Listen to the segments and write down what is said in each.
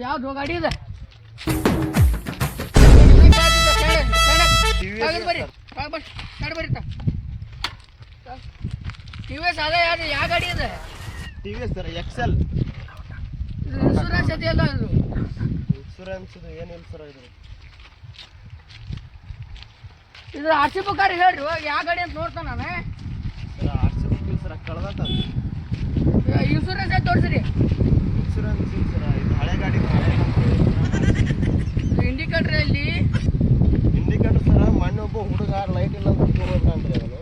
ಯಾವ್ದು ಗಾಡಿ ಇದೆ ಟಿವಿಎಸ್ ಅದೇ ಯಾವ್ದು ಯಾವ ಗಾಡಿ ಇದೆ ಟಿವಿಎಸ್ ಸರ್ ಎಕ್ಸೆಲ್ ಇನ್ಶೂರೆನ್ಸ್ ಇದೆಯಲ್ಲ ಇದು ಇನ್ಶೂರೆನ್ಸ್ ಏನಿಲ್ಲ ಸರ್ ಇದು ಆರ್ ಸಿ ಬುಕ್ ಹೇಳ್ರಿ ಯಾವ ಗಾಡಿ ಅಂತ ನೋಡ್ತಾನ ನಾನು ಸರ್ ಆರ್ ಸಿ ಬುಕ್ ಇಲ್ಲ ಸರ್ ಕಳ್ದತ್ತ ಇನ್ಶೂರೆನ್ಸ್ ತೋರಿಸ್ರಿ ಇನ್ಶೂರೆನ್ಸ್ ಇಲ್ಲ ಸರ್ ಇದು ಹಳೆ ಗಾಡಿ ಇಂಡಿಕೇಟರ್ ಅಲ್ಲಿ ಇಂಡಿಕೇಟರ್ ಸರ್ ಮೊನ್ನೆ ಒಬ್ಬ ಹುಡುಗ ಲೈಟ್ ಇಲ್ಲ ಅಂತ ತಗೋಬೇಕಂದ್ರೆ ಅವನು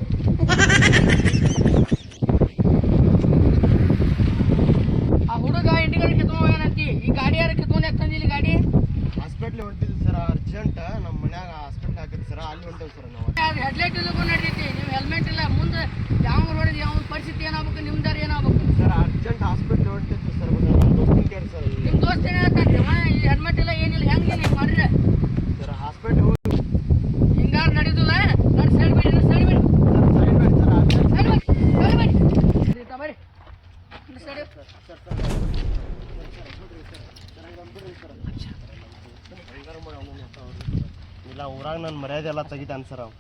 ಆ ಹುಡುಗ ಇಂಡಿಕೇಟರ್ ಕಿತ್ಕೊಂಡು ಹೋಗ್ಯಾನಂತಿ ಈ ಗಾಡಿ ಯಾರು ಕಿತ್ಕೊಂಡು ಯಾಕೆ ತಂದಿಲ್ಲ ಗಾಡಿ ಹಾಸ್ಪಿಟ್ಲಿಗೆ ಹೊಂಟಿದ್ವಿ ಸರ್ ಅರ್ಜೆಂಟ್ ನಮ್ಮ ಮನ್ಯಾಗ ಹಾಸ್ಪಿಟ್ಲ್ ಹಾಕಿದ್ವಿ ಸರ್ ಅಲ್ಲಿ ಹೊಂಟೇವಿ ಸರ್ ನಾವು ಹೆಡ್ಲೈಟ್ ಇಲ್ಲಗೂ ನಡೀತಿ ನೀವು ಹೆಲ್ಮೆಟ್ ಇಲ್ಲ ಮುಂದೆ ಯಾವ ಹೊಡೆದು ಯಾವ ಪರಿಸ್ಥಿತಿ ಏನಾಗಬೇಕು ನಿಮ್ದಾರ ಏನಾಗಬೇಕು ಸರ್ ಅರ್ಜೆಂಟ್ ಹಾಸ್ಪಿಟ್ಲ್ ಹೊಂಟಿದ್ವಿ ಸರ್ ನಮ್ಮ ದೋಸ್ತಿನ ಕೇಳಿ ಸರ್ ನಿಮ್ಮ ದೋಸ್ತ ಏನು ಹೇಳ್ತಾನೆ ಈ ಹೆಲ್ಮೆಟ್ ಇಲ್ಲ ಏನಿಲ್ಲ ಹೆಂಗೆ ನೀವು ಮಾಡಿದ್ರೆ ಸರ್ ಹಾಸ್ಪಿಟ್ಲ್ ಹೋಗಿ ಹಿಂಗಾರು ನಡೀದಿಲ್ಲ ನಾನು ಸೈಡ್ ಬಿಡಿ ಸೈಡ್ ಬಿಡಿ ಸರ್ ಸೈಡ್ ಬೇಡ ಸರ್ ಸೈಡ್ ಬಿಡಿ ಸೈಡ್ ಬಿಡಿ ಬರ್ರಿ ಸೈಡ್ ಇಲ್ಲ ಊರಾಗ ನನ್ನ ಮರ್ಯಾದೆ ಎಲ್ಲ ತೆಗಿತಾನೆ ಸರ್ ಅವ್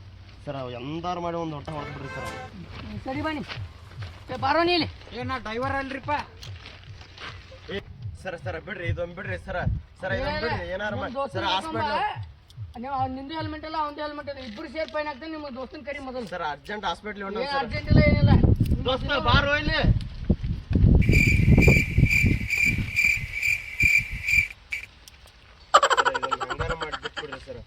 ಸರ್ ಅವ್ ಎಂದಾರು ಮಾಡಿ ಒಂದು ಹೊಟ್ಟೆ ಹೊಡೆದ್ಬಿಡ್ರಿ ಸರ್ ಅವ್ ಸರಿ ಬನ್ನಿ ಬಾರೋ ನೀಲಿ ಏನ ಡ್ರೈವರ್ ಅಲ್ರಿಪ್ಪ ಸರ್ ಸರ್ ಬಿಡ್ರಿ ಇದೊಂದು ಬಿಡ್ರಿ ಸರ್ ಸರ್ ಇದೊಂದು ಬಿಡ್ರಿ ಏನಾರು ಮಾಡಿ ಸರ್ ಹಾಸ್ಪಿಟ್ಲ್ ನೀವು ನಿಂದು ಹೆಲ್ಮೆಟ್ ಇಲ್ಲ ಅವ್ನದು ಹೆಲ್ಮೆಟ್ ಇಲ್ಲ ಇಬ್ಬರು ಸೇರ್ ಫೈನ್ ಆಗ್ತಾನೆ ನಿಮ್ಮ ದೋಸ್ತನ ಕರಿ ಮೊದಲು ಸರ್ ಅರ್ಜೆಂಟ್ ಹಾಸ್ಪಿಟ್ಲ್ ಹೊಂಟ ಏನು ಅರ್ಜೆಂಟ್ ಇಲ್ಲ ಏನಿಲ್ಲ ದೋಸ್ತ ಬಾರೋ ಇಲ್ಲಿ ಹಂಗಾರ ಮಾಡಿ ಬಿಟ್ಬಿಡ್ರಿ ಸರ್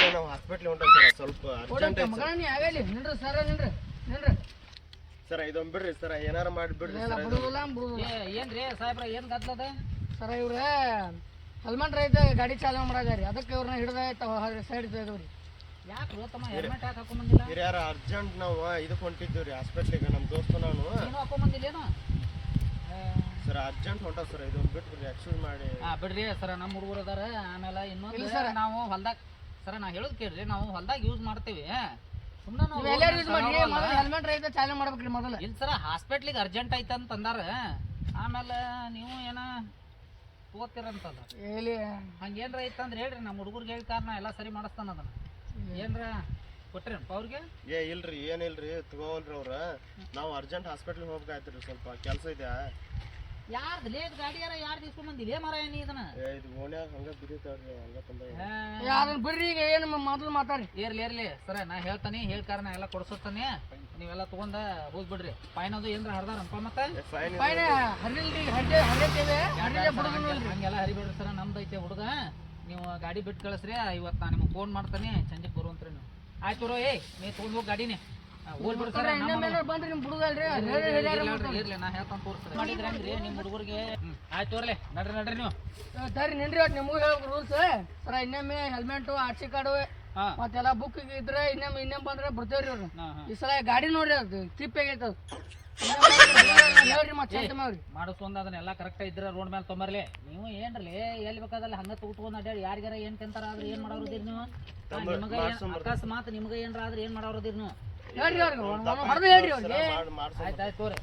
ನಾವು ಹಾಸ್ಪಿಟ್ಲ್ ಹೊಂಟ ಸರ್ ಸ್ವಲ್ಪ ಅರ್ಜೆಂಟ್ ಮಗಳ ನೀ ಆಗಲಿ ನಿನ್ರಿ ಸರ ನಿನ್ರಿ ನಿನ್ರಿ ಸರ್ ಇದೊಂದು ಬಿಡ್ರಿ ಸರ್ ಏನಾರ ಮಾಡಿ ಬಿಡ್ರಿ ಸರ್ ಬಿಡುದಿಲ್ಲ ಏನ್ರಿ ಸಾಹೇಬ್ರ ಏನ್ ಗದ್ಲದ ಸರ ಇವ್ರ ಹೆಲ್ಮೆಟ್ ರೈತ ಗಾಡಿ ಚಾಲನೆ ಮಾಡಾರಿ ಅದಕ್ಕೆ ಇವ್ರನ್ನ ಹಿಡ್ದ ಸೈಡ್ ತೆಗದ್ರಿ ಯಾಕೆ ರೋತಮ್ಮ ಹೆಲ್ಮೆಟ್ ಯಾಕೆ ಹಾಕೊಂಬಂದಿಲ್ಲ ಹಿರಿಯರ ಅರ್ಜೆಂಟ್ ನಾವು ಇದಕ್ಕೆ ಹೊಂಟಿದ್ದೀವಿ ರೀ ಹಾಸ್ಪಿಟ್ಲಿಗೆ ನಮ್ಮ ದೋಸ್ತ ನಾನು ಏನು ಹಾಕೊಂಬಂದಿಲ್ಲೇನು ಸರ್ ಅರ್ಜೆಂಟ್ ಹೊಂಟ ಸರ್ ಇದೊಂದು ಬಿಟ್ಬಿಡ್ರಿ ಎಕ್ಸ್ಕ್ಯೂಸ್ ಮಾಡಿ ಬಿಡ್ರಿ ಸರ ನಮ್ಮ ಹುಡುಗರು ಅದಾರ ಆಮೇಲೆ ಇನ್ನೊಂದು ಇಲ್ಲ ಸರ್. ನಾವು ಹೊಲ್ದಾಗ ಸರ ನಾ ಹೇಳೋದು ಕೇಳ್ರಿ ನಾವು ಹೊಲ್ದಾಗ ಯೂಸ್ ಮಾಡ್ತೀವಿ ಸುಮ್ಮನೆ ನಾವು ಎಲ್ಲರೂ ಯೂಸ್ ಮಾಡಿ ಮೊದಲು ಹೆಲ್ಮೆಟ್ ರೈತ ಚಾಲನೆ ಮಾಡ್ಬೇಕ್ರಿ ಮೊದಲು ಇಲ್ಲ ಸರ ಹಾಸ್ಪಿಟ್ಲಿಗೆ ಅರ್ಜೆಂಟ್ ಐತೆ ಅಂತ ಅಂದಾರ ಆಮೇಲೆ ನೀವು ಏನ ತಗೋತೀರಂತಲ್ಲ ಹೇಳಿ ಹಂಗೇನ್ರ ಐತಂದ್ರೆ ಹೇಳ್ರಿ ನಮ್ಮ ಹುಡುಗರಿಗೆ ಹೇಳಿ ಕಾರಣ ಎಲ್ಲ ಸರಿ ಮಾಡಿಸ್ತಾನ ಅದನ್ನ ಏನ್ರ ಕೊಟ್ರೇನಪ್ಪ ಅವ್ರಿಗೆ ಇಲ್ರಿ ಏನಿಲ್ರಿ ತಗೋವಲ್ರಿ ಅವ್ರ ನಾವು ಅರ್ಜೆಂಟ್ ಹಾಸ್ಪಿಟ್ಲಿಗೆ ಹೋಗ್ಬೇಕಾಯ್ತು ಸ್ವಲ್ಪ ಕೆಲಸ ಇದೆ ಯಾರ್ದು ಲೇಟ್ ಗಾಡಿಯಾರ ಯಾರು తీసుಕೊಂಬಂದಿಲ್ಲ ಮರ ನೀ ಇದನ್ನ ಇದು ಓಣ್ಯಾಗ ಹಂಗ ಬಿದ್ದಿತ್ತಾವ್ರಿ ಹಂಗ ತಂದ ಯಾರನ್ನ ಬರ್ರಿ ಈಗ ಏನು ಮೊದಲು ಮಾತಾಡಿ ಇರ್ಲಿ ಸರ ನಾ ಹೇಳ್ತಾನೆ ಹೇಳಿ ಕಾರಣ ಎಲ್ಲ ಕೊಡ್ಸೋತಾನೆ ನೀವೆಲ್ಲ ತಗೊಂಡ ಹೋಗ್ಬಿಡ್ರಿ ಫೈನ್ ಅದು ಏನ್ರ ಹರ್ದಾರಪ್ಪ ಮತ್ತೆ ಫೈನ್ ಫೈನ್ ಹರಿಲ್ರಿ ಹರಿತೇವೆ ಹಂಗೆಲ್ಲ ಹರಿಬೇಡ್ರಿ ಸರ ನಮ್ದೈತೆ ಹುಡುಗ ನೀವು ಗಾಡಿ ಬಿಟ್ಟು ಕಳಿಸ್ರಿ ಇವತ್ತು ನಾ ನಿಮ್ಗೆ ಫೋನ್ ಮಾಡ್ತಾನೆ ಸಂಜೆಗೆ ಬರುವಂತ್ರಿ ನೀವು ಆಯ್ತು ರೋ ನೀ ತಗೊಂಡ್ ಹೋಗಿ ಗಾಡಿನೇ ಹೋಗ್ಬಿಡ್ರಿ ಸರ ಬಂದ್ರಿ ನಿಮ್ ಹುಡುಗಲ್ರಿ ಇರ್ಲಿ ನಾ ಹೇಳ್ತಾನೆ ತೋರಿಸ್ರಿ ಮಾಡಿದ್ರಿ ಹಂಗ್ರಿ ನಿಮ್ಮ ಹುಡುಗರಿಗೆ ಆಯ್ತು ತೋರ್ಲೆ ನಡ್ರಿ ನೀವು ಸರಿ ನಿನ್ರಿ ಒಟ್ಟು ನಿಮ್ಗೆ ಹೇಳ್ಬೇಕು ರೂಲ್ಸ್ ಸರ ಇನ್ನೊಮ್ಮೆ ಹೆಲ್ಮೆಟ್ ಆರ್ ಸಿ ಕಾರ್ಡು ಮತ್ತೆಲ್ಲ ಬುಕ್ ಇದ್ರೆ ಇನ್ನೊಮ್ಮೆ ಬಂದ್ರೆ ಬಿಡ್ತೇವ್ರಿ ಅವ್ರು ಈ ಸಲ ಗಾಡಿ ನೋಡ್ರಿ ಅದು ತಿಪ್ಪಾಗೈತೆ ಅದು ಹೇಳ್ರಿ ಮತ್ತೆ ಮಾಡಿಸ್ಕೊಂಡ್ ಅದನ್ನೆಲ್ಲ ಕರೆಕ್ಟ್ ಇದ್ರೆ ರೋಡ್ ಮೇಲೆ ತೊಂಬರ್ಲಿ ನೀವು ಏನ್ರಲಿ ಎಲ್ಲಿ ಬೇಕಾದಲ್ಲಿ ಹಂಗ ತಗೊಂಡ್ ಅಡ್ಯಾಡಿ ಯಾರಿಗಾರ ಏನ್ ತಿಂತಾರ ಆದ್ರೆ ಏನ್ ಮಾಡೋದಿರಿ ನೀವು ನಿಮಗ ಅಕಸ್ಮಾತ್ ನಿಮ್ಗ ಏನ್ರ ಆದ್ರೆ ಏನ್ ಮಾಡೋದಿರಿ ನೀವು ಹೇಳ್ರಿ ಅವ್ರಿಗೆ ಹೊಡೆದು ಹೇಳ್ರಿ ಅವ್ರಿಗೆ ಆಯ್ತು ತೋರಿ